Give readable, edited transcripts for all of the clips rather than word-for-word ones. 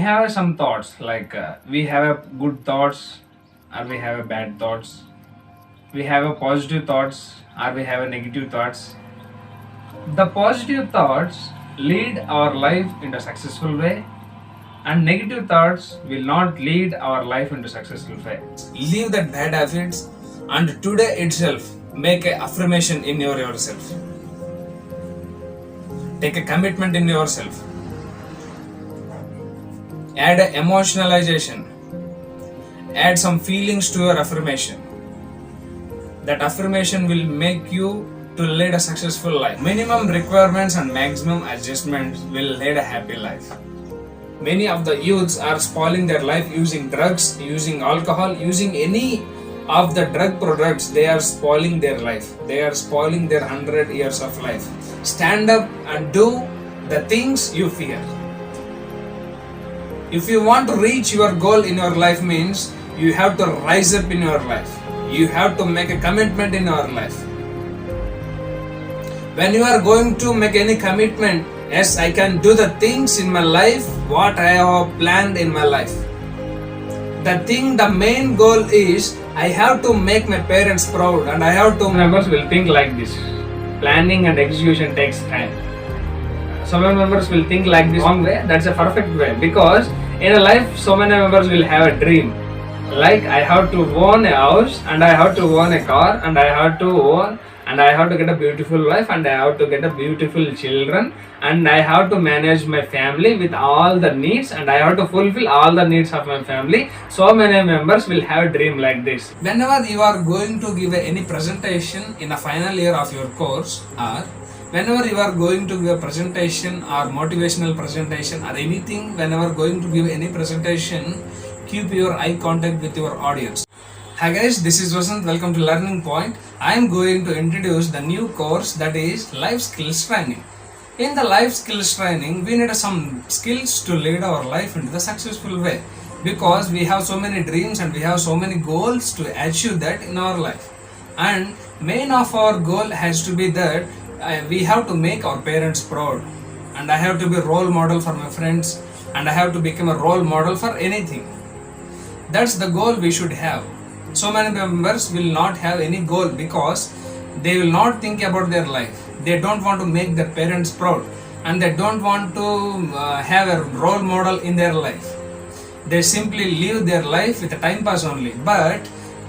have some thoughts like we have a good thoughts or we have a bad thoughts. We have a positive thoughts or we have a negative thoughts. The positive thoughts lead our life into a successful way, and negative thoughts will not lead our life into successful way. Leave that bad habits and today itself make a affirmation in yourself. Take a commitment in yourself. Add a emotionalization. Add some feelings to your affirmation. That affirmation will make you to lead a successful life. Minimum requirements and maximum adjustments will lead a happy life. Many of the youths are spoiling their life using drugs, using alcohol, using any of the drug products. They are spoiling their life. They are spoiling their 100 years of life. Stand up and do the things you fear. If you want to reach your goal in your life means you have to rise up in your life. You have to make a commitment in your life. When you are going to make any commitment, yes, I can do the things in my life what I have planned in my life. The main goal is I have to make my parents proud and I have to. Members will think like this. Planning and execution takes time. Some members will think like this wrong way. That's a perfect way, because in a life so many members will have a dream. Like I have to own a house and I have to own a car and I have to get a beautiful wife and I have to get a beautiful children and I have to manage my family with all the needs and I have to fulfill all the needs of my family. So many members will have a dream like this. Whenever you are going to give any presentation in a final year of your course, or whenever you are going to give a presentation or motivational presentation or anything, whenever going to give any presentation, keep your eye contact with your audience. Hi guys, this is Vasant. Welcome to Learning Point. I am going to introduce the new course, that is Life Skills Training. In the Life Skills Training, we need some skills to lead our life into the successful way, because we have so many dreams and we have so many goals to achieve that in our life. And main of our goal has to be that we have to make our parents proud, and I have to be a role model for my friends, and I have to become a role model for anything. That's the goal we should have. So many members will not have any goal because they will not think about their life. They don't want to make their parents proud and they don't want to have a role model in their life. They simply live their life with a time pass only. But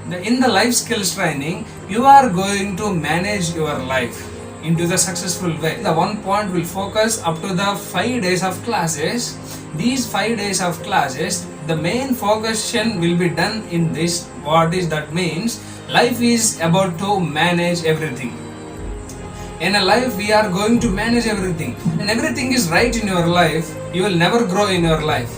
in the life skills training, you are going to manage your life into the successful way. The one point will focus up to the 5 days of classes. These 5 days of classes, the main focus will be done in this. What is that means? Life is about to manage everything. In a life, we are going to manage everything. When everything is right in your life, you will never grow in your life.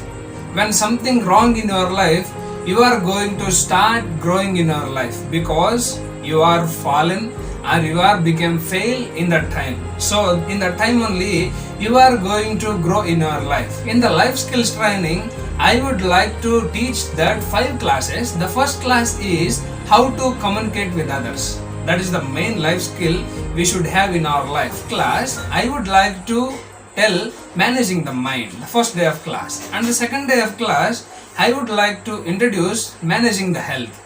When something wrong in your life, you are going to start growing in your life, because you are fallen or you are become fail in that time. So in that time only you are going to grow in your life. In the life skills training, I would like to teach that 5 classes. The first class is how to communicate with others. That is the main life skill we should have in our life. Class, I would like to tell managing the mind, the first day of class. And the second day of class, I would like to introduce managing the health.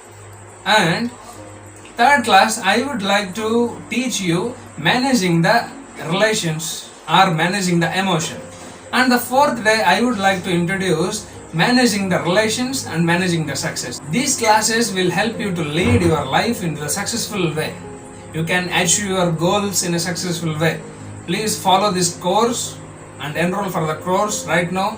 And third class, I would like to teach you managing the relations or managing the emotion. And the fourth day, I would like to introduce managing the relations and managing the success. These classes will help you to lead your life into a successful way. You can achieve your goals in a successful way. Please follow this course and enroll for the course right now.